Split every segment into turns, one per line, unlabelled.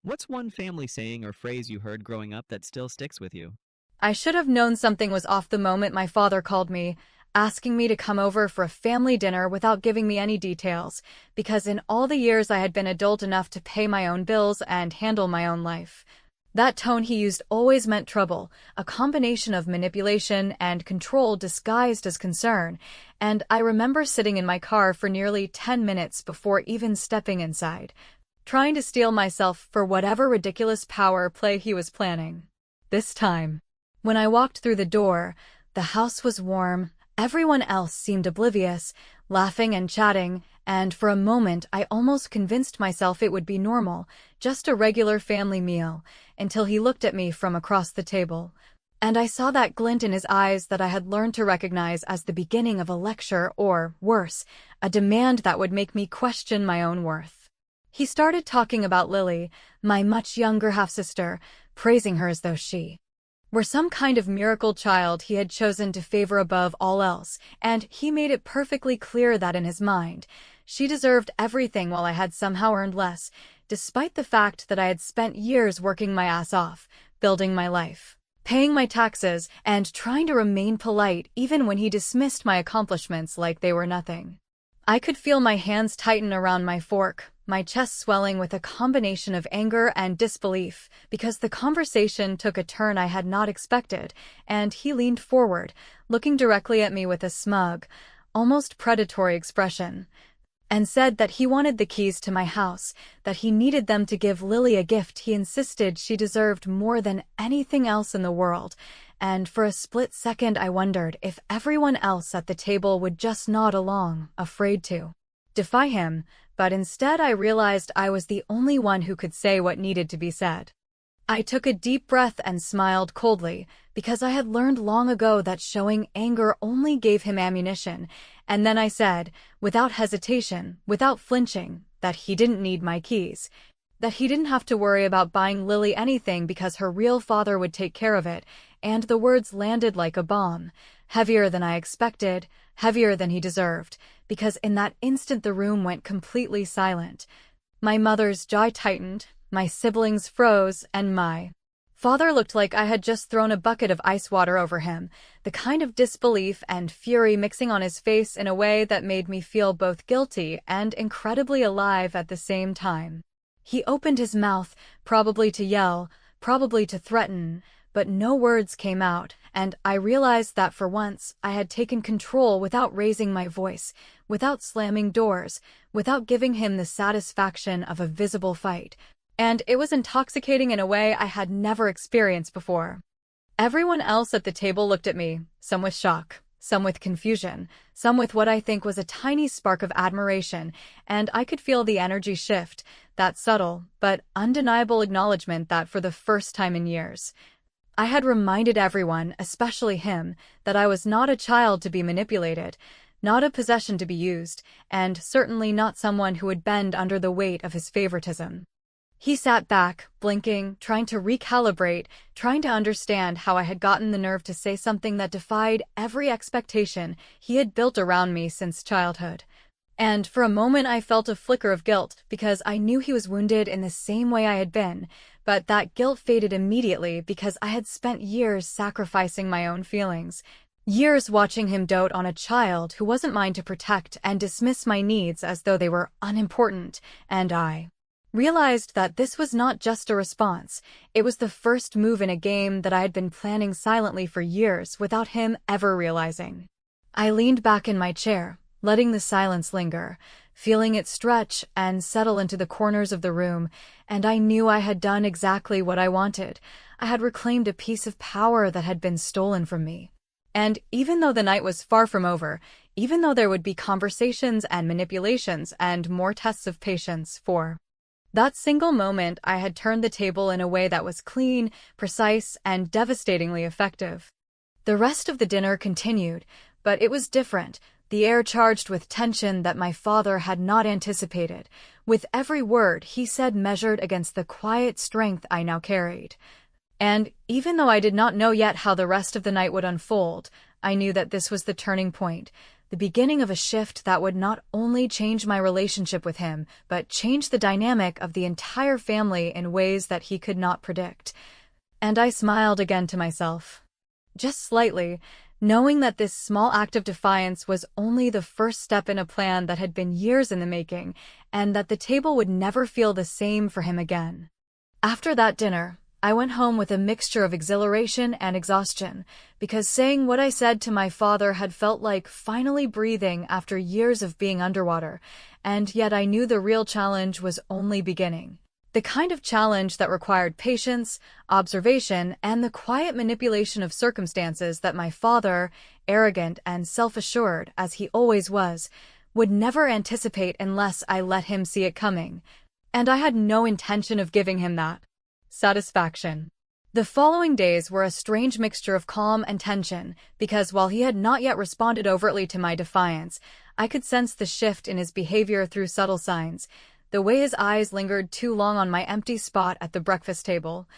What's one family saying or phrase you heard growing up that still sticks with you?
I should have known something was off the moment my father called me, asking me to come over for a family dinner without giving me any details, because in all the years I had been adult enough to pay my own bills and handle my own life. That tone he used always meant trouble, a combination of manipulation and control disguised as concern, and I remember sitting in my car for nearly 10 minutes before even stepping inside, trying to steel myself for whatever ridiculous power play he was planning. This time, when I walked through the door, the house was warm, everyone else seemed oblivious, laughing and chatting, and for a moment I almost convinced myself it would be normal, just a regular family meal, until he looked at me from across the table. And I saw that glint in his eyes that I had learned to recognize as the beginning of a lecture or, worse, a demand that would make me question my own worth. He started talking about Lily, my much younger half-sister, praising her as though she were some kind of miracle child he had chosen to favor above all else, and he made it perfectly clear that in his mind, she deserved everything while I had somehow earned less, despite the fact that I had spent years working my ass off, building my life, paying my taxes, and trying to remain polite even when he dismissed my accomplishments like they were nothing. I could feel my hands tighten around my fork, my chest swelling with a combination of anger and disbelief, because the conversation took a turn I had not expected, and he leaned forward, looking directly at me with a smug, almost predatory expression, and said that he wanted the keys to my house, that he needed them to give Lily a gift he insisted she deserved more than anything else in the world, and for a split second I wondered if everyone else at the table would just nod along, afraid to defy him, but instead I realized I was the only one who could say what needed to be said. I took a deep breath and smiled coldly, because I had learned long ago that showing anger only gave him ammunition, and then I said, without hesitation, without flinching, that he didn't need my keys, that he didn't have to worry about buying Lily anything because her real father would take care of it, and the words landed like a bomb, heavier than I expected, heavier than he deserved, because in that instant the room went completely silent. My mother's jaw tightened, my siblings froze, and my father looked like I had just thrown a bucket of ice water over him, the kind of disbelief and fury mixing on his face in a way that made me feel both guilty and incredibly alive at the same time. He opened his mouth, probably to yell, probably to threaten, but no words came out, and I realized that for once I had taken control without raising my voice, without slamming doors, without giving him the satisfaction of a visible fight. And it was intoxicating in a way I had never experienced before. Everyone else at the table looked at me, some with shock, some with confusion, some with what I think was a tiny spark of admiration, and I could feel the energy shift, that subtle but undeniable acknowledgement that for the first time in years, I had reminded everyone, especially him, that I was not a child to be manipulated, not a possession to be used, and certainly not someone who would bend under the weight of his favoritism. He sat back, blinking, trying to recalibrate, trying to understand how I had gotten the nerve to say something that defied every expectation he had built around me since childhood. And for a moment I felt a flicker of guilt, because I knew he was wounded in the same way I had been, but that guilt faded immediately because I had spent years sacrificing my own feelings, years watching him dote on a child who wasn't mine to protect and dismiss my needs as though they were unimportant, and I realized that this was not just a response, it was the first move in a game that I had been planning silently for years without him ever realizing. I leaned back in my chair, letting the silence linger, feeling it stretch and settle into the corners of the room, and I knew I had done exactly what I wanted. I had reclaimed a piece of power that had been stolen from me. And even though the night was far from over, even though there would be conversations and manipulations and more tests of patience for that single moment, I had turned the table in a way that was clean, precise, and devastatingly effective. The rest of the dinner continued, but it was different, the air charged with tension that my father had not anticipated, with every word he said measured against the quiet strength I now carried. And even though I did not know yet how the rest of the night would unfold, I knew that this was the turning point, the beginning of a shift that would not only change my relationship with him, but change the dynamic of the entire family in ways that he could not predict. And I smiled again to myself, just slightly, knowing that this small act of defiance was only the first step in a plan that had been years in the making, and that the table would never feel the same for him again. After that dinner, I went home with a mixture of exhilaration and exhaustion, because saying what I said to my father had felt like finally breathing after years of being underwater, and yet I knew the real challenge was only beginning. The kind of challenge that required patience, observation, and the quiet manipulation of circumstances that my father, arrogant and self-assured as he always was, would never anticipate unless I let him see it coming. And I had no intention of giving him that satisfaction. The following days were a strange mixture of calm and tension, because while he had not yet responded overtly to my defiance, I could sense the shift in his behavior through subtle signs. The way his eyes lingered too long on my empty spot at the breakfast table,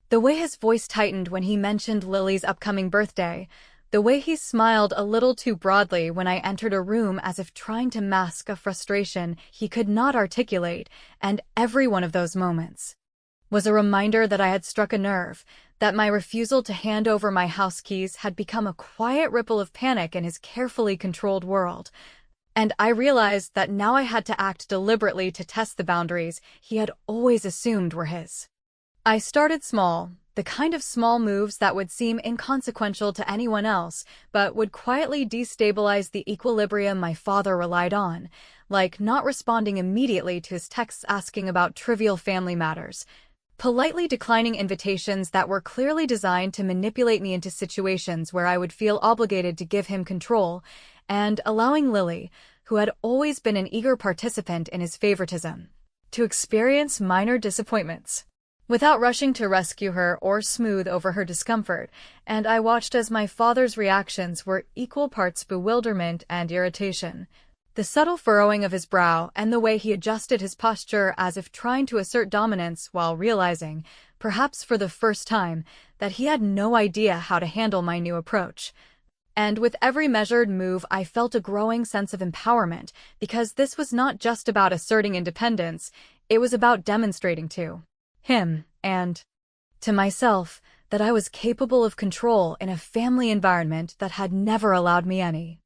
the way his voice tightened when he mentioned Lily's upcoming birthday, the way he smiled a little too broadly when I entered a room as if trying to mask a frustration he could not articulate, and every one of those moments was a reminder that I had struck a nerve, that my refusal to hand over my house keys had become a quiet ripple of panic in his carefully controlled world. And I realized that now I had to act deliberately to test the boundaries he had always assumed were his. I started small, the kind of small moves that would seem inconsequential to anyone else, but would quietly destabilize the equilibrium my father relied on, like not responding immediately to his texts asking about trivial family matters, politely declining invitations that were clearly designed to manipulate me into situations where I would feel obligated to give him control, and allowing Lily, who had always been an eager participant in his favoritism, to experience minor disappointments without rushing to rescue her or smooth over her discomfort, and I watched as my father's reactions were equal parts bewilderment and irritation. The subtle furrowing of his brow and the way he adjusted his posture as if trying to assert dominance while realizing, perhaps for the first time, that he had no idea how to handle my new approach. And with every measured move I felt a growing sense of empowerment, because this was not just about asserting independence, it was about demonstrating to him, and to myself, that I was capable of control in a family environment that had never allowed me any.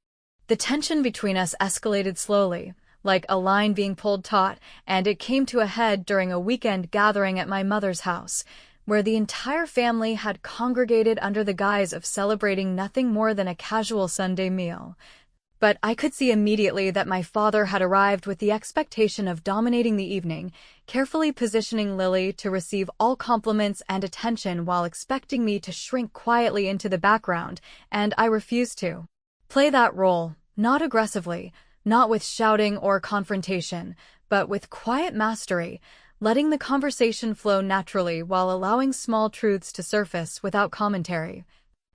The tension between us escalated slowly, like a line being pulled taut, and it came to a head during a weekend gathering at my mother's house, where the entire family had congregated under the guise of celebrating nothing more than a casual Sunday meal. But I could see immediately that my father had arrived with the expectation of dominating the evening, carefully positioning Lily to receive all compliments and attention while expecting me to shrink quietly into the background, and I refused to play that role, not aggressively, not with shouting or confrontation, but with quiet mastery, letting the conversation flow naturally while allowing small truths to surface without commentary.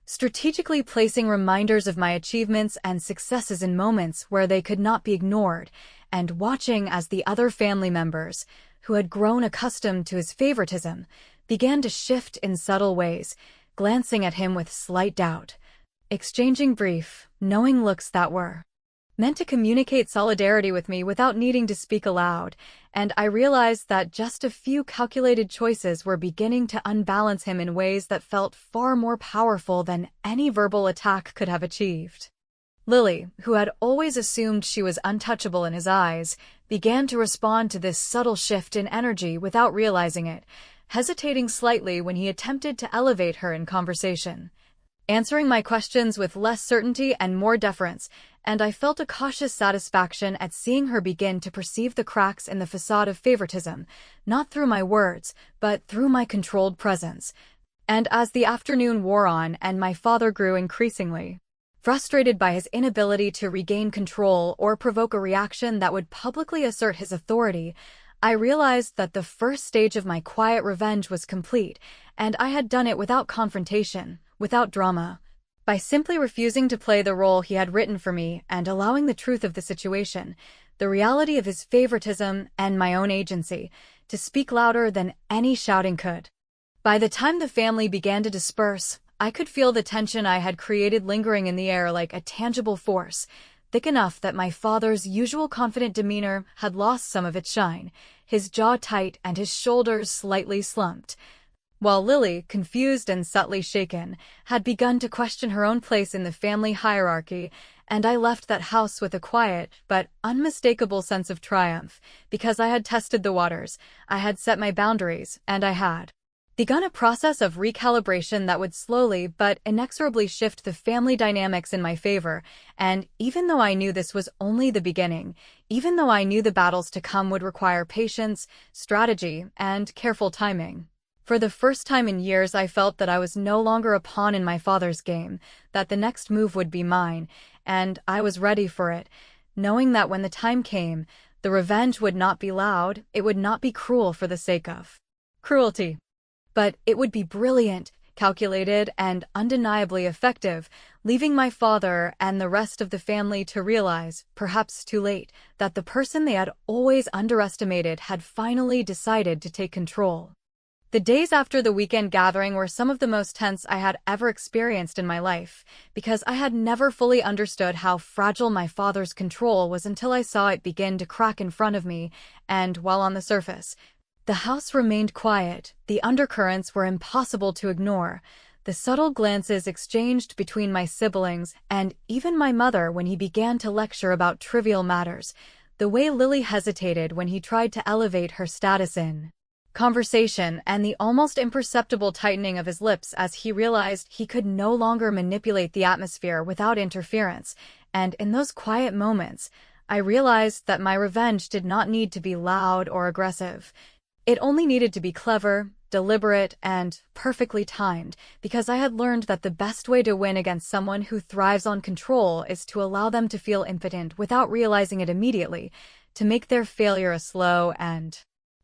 Strategically placing reminders of my achievements and successes in moments where they could not be ignored, and watching as the other family members, who had grown accustomed to his favoritism, began to shift in subtle ways, glancing at him with slight doubt, exchanging brief, knowing looks that were meant to communicate solidarity with me without needing to speak aloud, and I realized that just a few calculated choices were beginning to unbalance him in ways that felt far more powerful than any verbal attack could have achieved. Lily, who had always assumed she was untouchable in his eyes, began to respond to this subtle shift in energy without realizing it, hesitating slightly when he attempted to elevate her in conversation, answering my questions with less certainty and more deference, and I felt a cautious satisfaction at seeing her begin to perceive the cracks in the facade of favoritism, not through my words, but through my controlled presence. And as the afternoon wore on and my father grew increasingly frustrated by his inability to regain control or provoke a reaction that would publicly assert his authority, I realized that the first stage of my quiet revenge was complete, and I had done it without confrontation, without drama, by simply refusing to play the role he had written for me and allowing the truth of the situation, the reality of his favoritism and my own agency, to speak louder than any shouting could. By the time the family began to disperse, I could feel the tension I had created lingering in the air like a tangible force, thick enough that my father's usual confident demeanor had lost some of its shine, his jaw tight and his shoulders slightly slumped, while Lily, confused and subtly shaken, had begun to question her own place in the family hierarchy, and I left that house with a quiet but unmistakable sense of triumph, because I had tested the waters, I had set my boundaries, and I had begun a process of recalibration that would slowly but inexorably shift the family dynamics in my favor, and even though I knew this was only the beginning, even though I knew the battles to come would require patience, strategy, and careful timing, for the first time in years I felt that I was no longer a pawn in my father's game, that the next move would be mine, and I was ready for it, knowing that when the time came, the revenge would not be loud, it would not be cruel for the sake of cruelty. But it would be brilliant, calculated, and undeniably effective, leaving my father and the rest of the family to realize, perhaps too late, that the person they had always underestimated had finally decided to take control. The days after the weekend gathering were some of the most tense I had ever experienced in my life, because I had never fully understood how fragile my father's control was until I saw it begin to crack in front of me, and while on the surface, the house remained quiet, the undercurrents were impossible to ignore, the subtle glances exchanged between my siblings and even my mother when he began to lecture about trivial matters, the way Lily hesitated when he tried to elevate her status in conversation, and the almost imperceptible tightening of his lips as he realized he could no longer manipulate the atmosphere without interference, and in those quiet moments, I realized that my revenge did not need to be loud or aggressive. It only needed to be clever, deliberate, and perfectly timed, because I had learned that the best way to win against someone who thrives on control is to allow them to feel impotent without realizing it immediately, to make their failure a slow and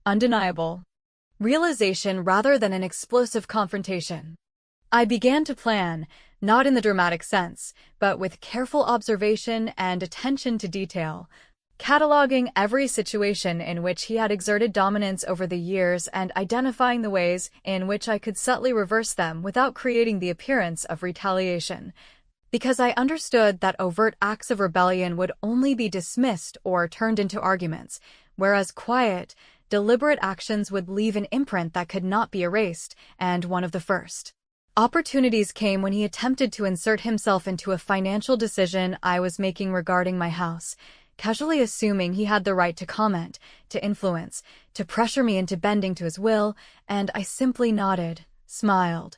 undeniable realization rather than an explosive confrontation. I began to plan, not in the dramatic sense, but with careful observation and attention to detail, cataloging every situation in which he had exerted dominance over the years and identifying the ways in which I could subtly reverse them without creating the appearance of retaliation. Because I understood that overt acts of rebellion would only be dismissed or turned into arguments, whereas quiet, deliberate actions would leave an imprint that could not be erased, and one of the first opportunities came when he attempted to insert himself into a financial decision I was making regarding my house, casually assuming he had the right to comment, to influence, to pressure me into bending to his will, and I simply nodded, smiled,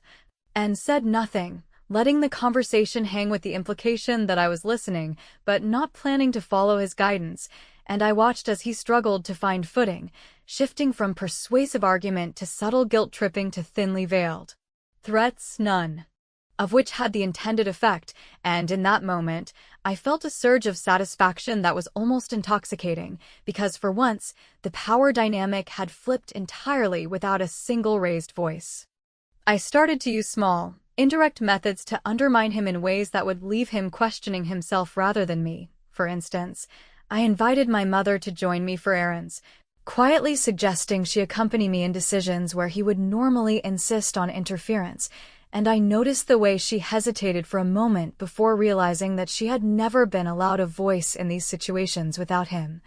and said nothing, letting the conversation hang with the implication that I was listening, but not planning to follow his guidance, and I watched as he struggled to find footing, shifting from persuasive argument to subtle guilt-tripping to thinly veiled threats, none of which had the intended effect, and in that moment, I felt a surge of satisfaction that was almost intoxicating, because for once, the power dynamic had flipped entirely without a single raised voice. I started to use small, indirect methods to undermine him in ways that would leave him questioning himself rather than me. For instance, I invited my mother to join me for errands, quietly suggesting she accompany me in decisions where he would normally insist on interference, and I noticed the way she hesitated for a moment before realizing that she had never been allowed a voice in these situations without him.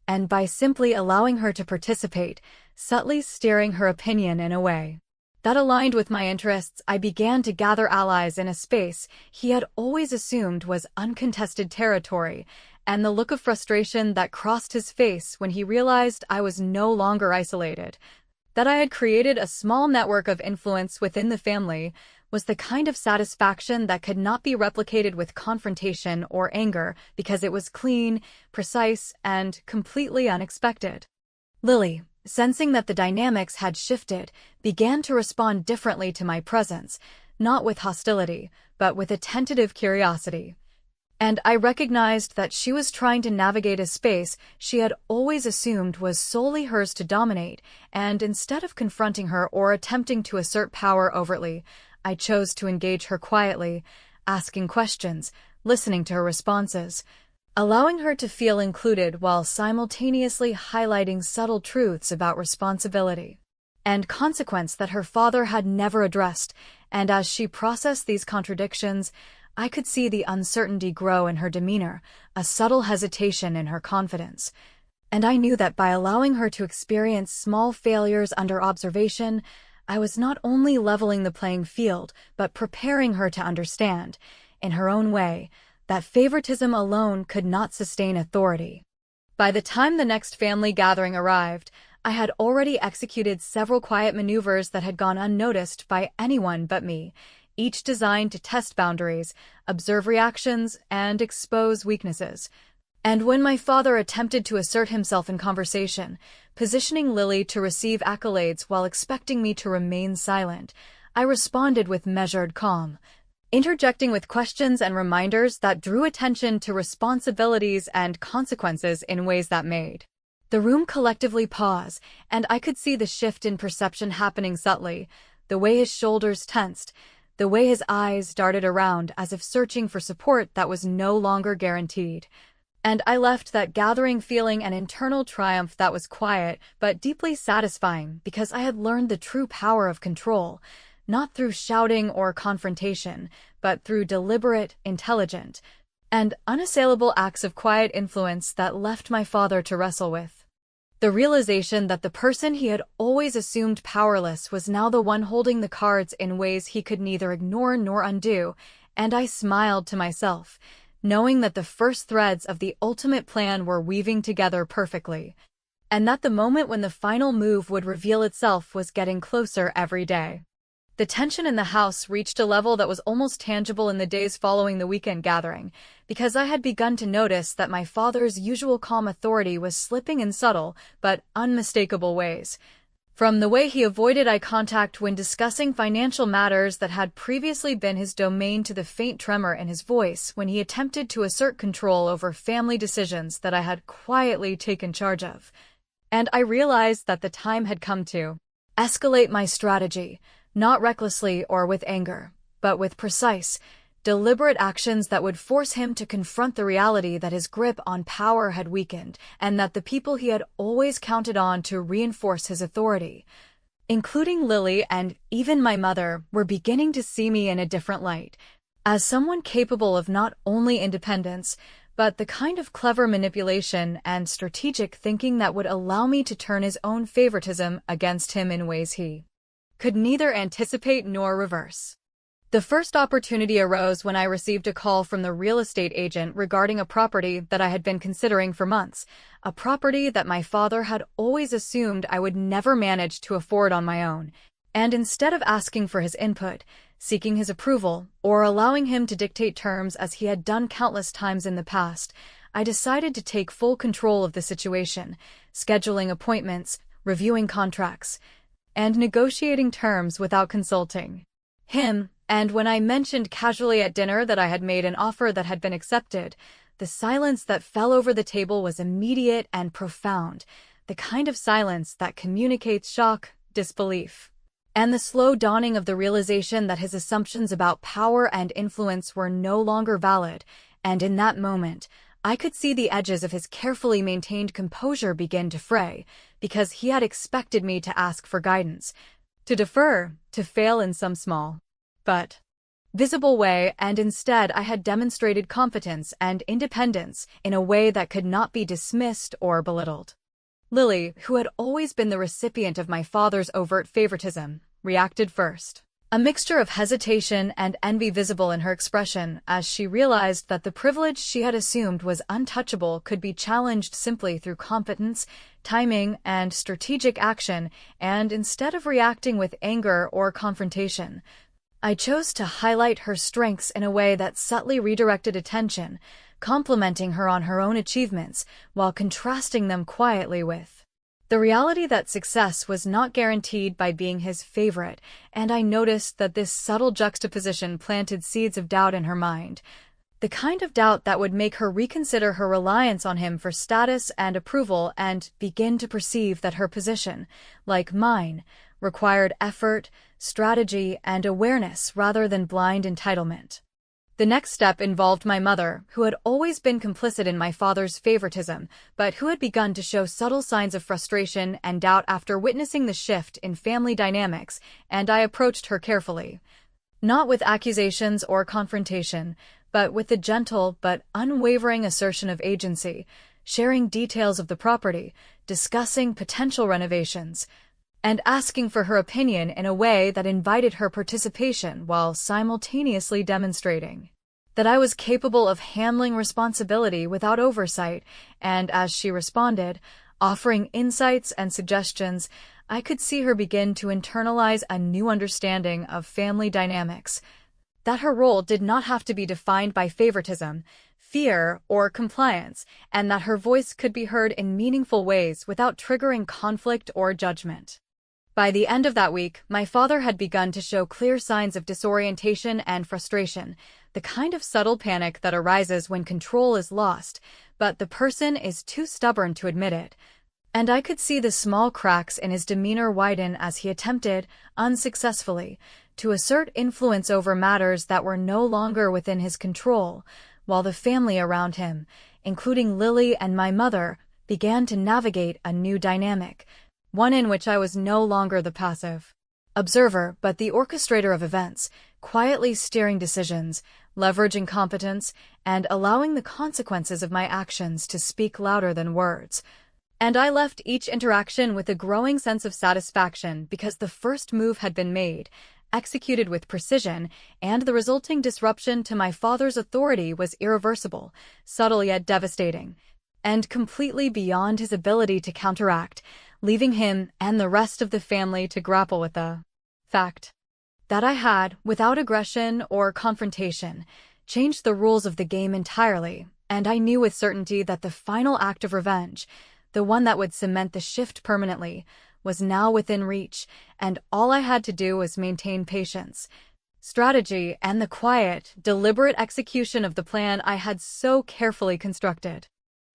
And by simply allowing her to participate, subtly steering her opinion in a way that aligned with my interests, I began to gather allies in a space he had always assumed was uncontested territory, and the look of frustration that crossed his face when he realized I was no longer isolated, that I had created a small network of influence within the family, was the kind of satisfaction that could not be replicated with confrontation or anger because it was clean, precise, and completely unexpected. Lily, sensing that the dynamics had shifted, began to respond differently to my presence, not with hostility, but with a tentative curiosity. And I recognized that she was trying to navigate a space she had always assumed was solely hers to dominate, and instead of confronting her or attempting to assert power overtly, I chose to engage her quietly, asking questions, listening to her responses, allowing her to feel included while simultaneously highlighting subtle truths about responsibility and consequence that her father had never addressed, and as she processed these contradictions, I could see the uncertainty grow in her demeanor, a subtle hesitation in her confidence. And I knew that by allowing her to experience small failures under observation, I was not only leveling the playing field, but preparing her to understand, in her own way, that favoritism alone could not sustain authority. By the time the next family gathering arrived, I had already executed several quiet maneuvers that had gone unnoticed by anyone but me, each designed to test boundaries, observe reactions, and expose weaknesses. And when my father attempted to assert himself in conversation, positioning Lily to receive accolades while expecting me to remain silent, I responded with measured calm, interjecting with questions and reminders that drew attention to responsibilities and consequences in ways that made the room collectively pause, and I could see the shift in perception happening subtly, the way his shoulders tensed, the way his eyes darted around as if searching for support that was no longer guaranteed. And I left that gathering feeling an internal triumph that was quiet but deeply satisfying because I had learned the true power of control, not through shouting or confrontation, but through deliberate, intelligent, and unassailable acts of quiet influence that left my father to wrestle with. The realization that the person he had always assumed powerless was now the one holding the cards in ways he could neither ignore nor undo, and I smiled to myself, knowing that the first threads of the ultimate plan were weaving together perfectly, and that the moment when the final move would reveal itself was getting closer every day. The tension in the house reached a level that was almost tangible in the days following the weekend gathering, because I had begun to notice that my father's usual calm authority was slipping in subtle but unmistakable ways. From the way he avoided eye contact when discussing financial matters that had previously been his domain to the faint tremor in his voice when he attempted to assert control over family decisions that I had quietly taken charge of. And I realized that the time had come to escalate my strategy, not recklessly or with anger, but with precise, deliberate actions that would force him to confront the reality that his grip on power had weakened and that the people he had always counted on to reinforce his authority, including Lily and even my mother, were beginning to see me in a different light, as someone capable of not only independence, but the kind of clever manipulation and strategic thinking that would allow me to turn his own favoritism against him in ways he could neither anticipate nor reverse. The first opportunity arose when I received a call from the real estate agent regarding a property that I had been considering for months, a property that my father had always assumed I would never manage to afford on my own. And instead of asking for his input, seeking his approval, or allowing him to dictate terms as he had done countless times in the past, I decided to take full control of the situation, scheduling appointments, reviewing contracts, and negotiating terms without consulting him. And when I mentioned casually at dinner that I had made an offer that had been accepted, the silence that fell over the table was immediate and profound, the kind of silence that communicates shock, disbelief, and the slow dawning of the realization that his assumptions about power and influence were no longer valid. And in that moment, I could see the edges of his carefully maintained composure begin to fray, because he had expected me to ask for guidance, to defer, to fail in some small but visible way, and instead I had demonstrated competence and independence in a way that could not be dismissed or belittled. Lily, who had always been the recipient of my father's overt favoritism, reacted first, a mixture of hesitation and envy visible in her expression as she realized that the privilege she had assumed was untouchable could be challenged simply through competence, timing, and strategic action, and instead of reacting with anger or confrontation, I chose to highlight her strengths in a way that subtly redirected attention, complimenting her on her own achievements while contrasting them quietly with the reality that success was not guaranteed by being his favorite, and I noticed that this subtle juxtaposition planted seeds of doubt in her mind, the kind of doubt that would make her reconsider her reliance on him for status and approval and begin to perceive that her position, like mine, required effort, strategy, and awareness rather than blind entitlement. The next step involved my mother, who had always been complicit in my father's favoritism, but who had begun to show subtle signs of frustration and doubt after witnessing the shift in family dynamics, and I approached her carefully. not with accusations or confrontation, but with the gentle but unwavering assertion of agency, sharing details of the property, discussing potential renovations, and asking for her opinion in a way that invited her participation while simultaneously demonstrating that I was capable of handling responsibility without oversight, and as she responded, offering insights and suggestions, I could see her begin to internalize a new understanding of family dynamics, that her role did not have to be defined by favoritism, fear, or compliance, and that her voice could be heard in meaningful ways without triggering conflict or judgment. By the end of that week, my father had begun to show clear signs of disorientation and frustration, the kind of subtle panic that arises when control is lost, but the person is too stubborn to admit it. And I could see the small cracks in his demeanor widen as he attempted, unsuccessfully, to assert influence over matters that were no longer within his control, while the family around him, including Lily and my mother, began to navigate a new dynamic, one in which I was no longer the passive observer but the orchestrator of events, quietly steering decisions, leveraging competence, and allowing the consequences of my actions to speak louder than words. And I left each interaction with a growing sense of satisfaction because the first move had been made, executed with precision, and the resulting disruption to my father's authority was irreversible, subtle yet devastating, and completely beyond his ability to counteract, leaving him and the rest of the family to grapple with the fact that I had, without aggression or confrontation, changed the rules of the game entirely, and I knew with certainty that the final act of revenge, the one that would cement the shift permanently, was now within reach, and all I had to do was maintain patience, strategy, and the quiet, deliberate execution of the plan I had so carefully constructed.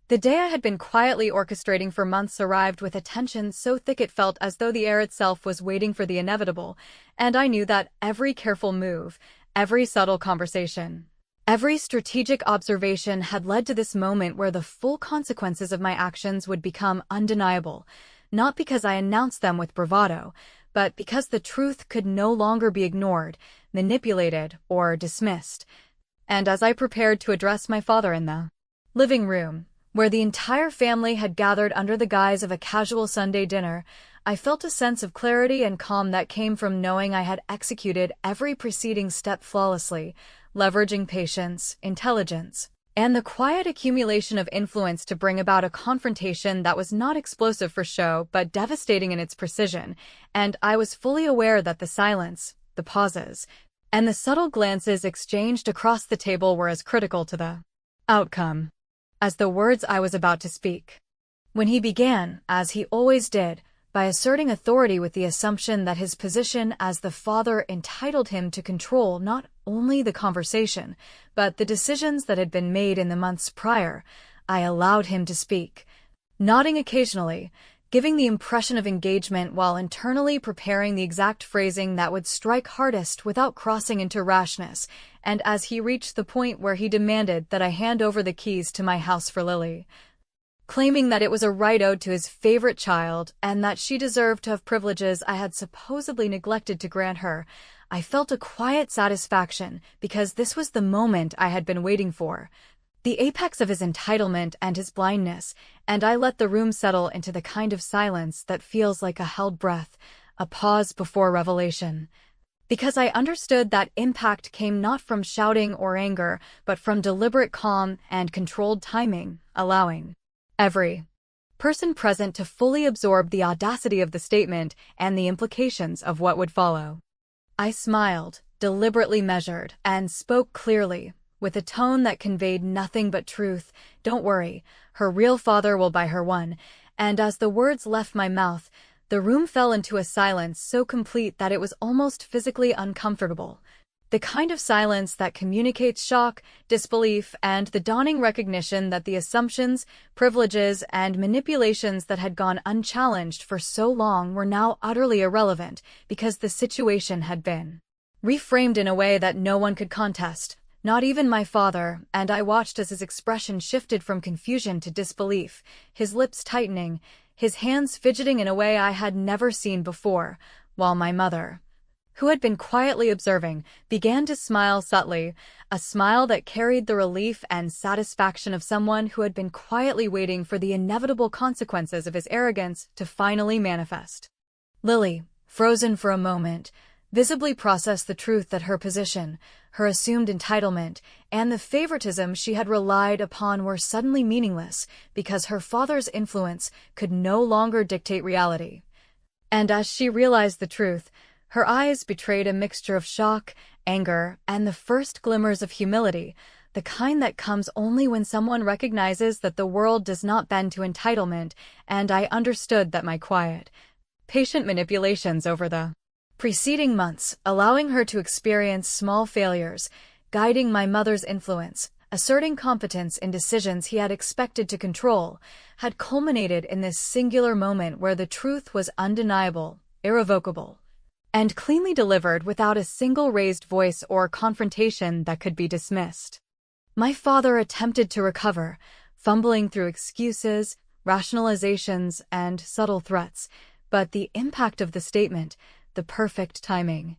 The day I had been quietly orchestrating for months arrived with a tension so thick it felt as though the air itself was waiting for the inevitable, and I knew that every careful move, every subtle conversation, every strategic observation had led to this moment where the full consequences of my actions would become undeniable, not because I announced them with bravado, but because the truth could no longer be ignored, manipulated, or dismissed. And as I prepared to address my father in the living room, where the entire family had gathered under the guise of a casual Sunday dinner, I felt a sense of clarity and calm that came from knowing I had executed every preceding step flawlessly, leveraging patience, intelligence, and the quiet accumulation of influence to bring about a confrontation that was not explosive for show but devastating in its precision, and I was fully aware that the silence, the pauses, and the subtle glances exchanged across the table were as critical to the outcome as the words I was about to speak. When he began, as he always did, by asserting authority with the assumption that his position as the father entitled him to control not only the conversation, but the decisions that had been made in the months prior, I allowed him to speak, nodding occasionally, giving the impression of engagement while internally preparing the exact phrasing that would strike hardest without crossing into rashness, and as he reached the point where he demanded that I hand over the keys to my house for Lily, claiming that it was a right owed to his favorite child and that she deserved to have privileges I had supposedly neglected to grant her, I felt a quiet satisfaction because this was the moment I had been waiting for, the apex of his entitlement and his blindness, and I let the room settle into the kind of silence that feels like a held breath, a pause before revelation. Because I understood that impact came not from shouting or anger, but from deliberate calm and controlled timing, allowing every person present to fully absorb the audacity of the statement and the implications of what would follow. I smiled, deliberately measured, and spoke clearly, with a tone that conveyed nothing but truth. "Don't worry, her real father will buy her one," and as the words left my mouth, the room fell into a silence so complete that it was almost physically uncomfortable. The kind of silence that communicates shock, disbelief, and the dawning recognition that the assumptions, privileges, and manipulations that had gone unchallenged for so long were now utterly irrelevant because the situation had been reframed in a way that no one could contest, not even my father, and I watched as his expression shifted from confusion to disbelief, his lips tightening, his hands fidgeting in a way I had never seen before, while my mother, who had been quietly observing, began to smile subtly, a smile that carried the relief and satisfaction of someone who had been quietly waiting for the inevitable consequences of his arrogance to finally manifest. Lily, frozen for a moment, visibly processed the truth that her position, her assumed entitlement, and the favoritism she had relied upon were suddenly meaningless because her father's influence could no longer dictate reality. And as she realized the truth, her eyes betrayed a mixture of shock, anger, and the first glimmers of humility, the kind that comes only when someone recognizes that the world does not bend to entitlement, and I understood that my quiet, patient manipulations over the preceding months, allowing her to experience small failures, guiding my mother's influence, asserting competence in decisions he had expected to control, had culminated in this singular moment where the truth was undeniable, irrevocable, and cleanly delivered without a single raised voice or confrontation that could be dismissed. My father attempted to recover, fumbling through excuses, rationalizations, and subtle threats, but the impact of the statement, the perfect timing,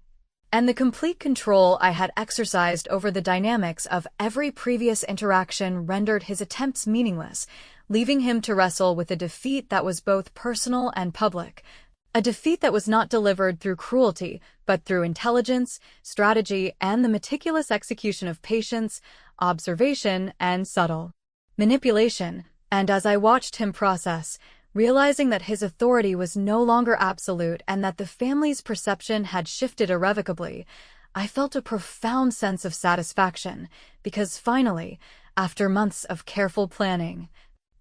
and the complete control I had exercised over the dynamics of every previous interaction rendered his attempts meaningless, leaving him to wrestle with a defeat that was both personal and public. A defeat that was not delivered through cruelty, but through intelligence, strategy, and the meticulous execution of patience, observation, and subtle manipulation. And as I watched him process, realizing that his authority was no longer absolute and that the family's perception had shifted irrevocably, I felt a profound sense of satisfaction, because finally, after months of careful planning,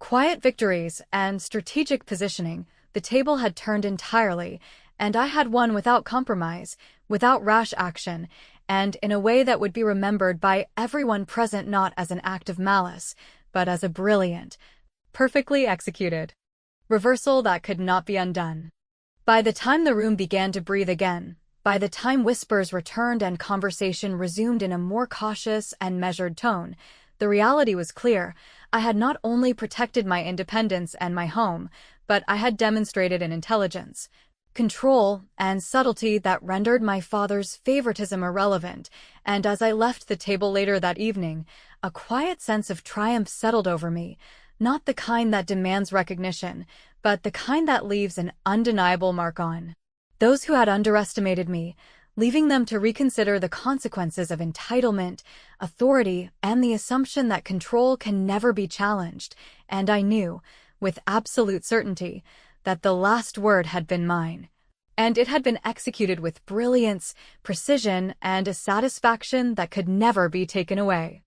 quiet victories, and strategic positioning, the table had turned entirely, and I had won without compromise, without rash action, and in a way that would be remembered by everyone present not as an act of malice, but as a brilliant, perfectly executed reversal that could not be undone. By the time the room began to breathe again, by the time whispers returned and conversation resumed in a more cautious and measured tone, the reality was clear. I had not only protected my independence and my home, but I had demonstrated an intelligence, control, and subtlety that rendered my father's favoritism irrelevant, and as I left the table later that evening, a quiet sense of triumph settled over me, not the kind that demands recognition, but the kind that leaves an undeniable mark on those who had underestimated me, leaving them to reconsider the consequences of entitlement, authority, and the assumption that control can never be challenged. And I knew, with absolute certainty, that the last word had been mine, and it had been executed with brilliance, precision, and a satisfaction that could never be taken away.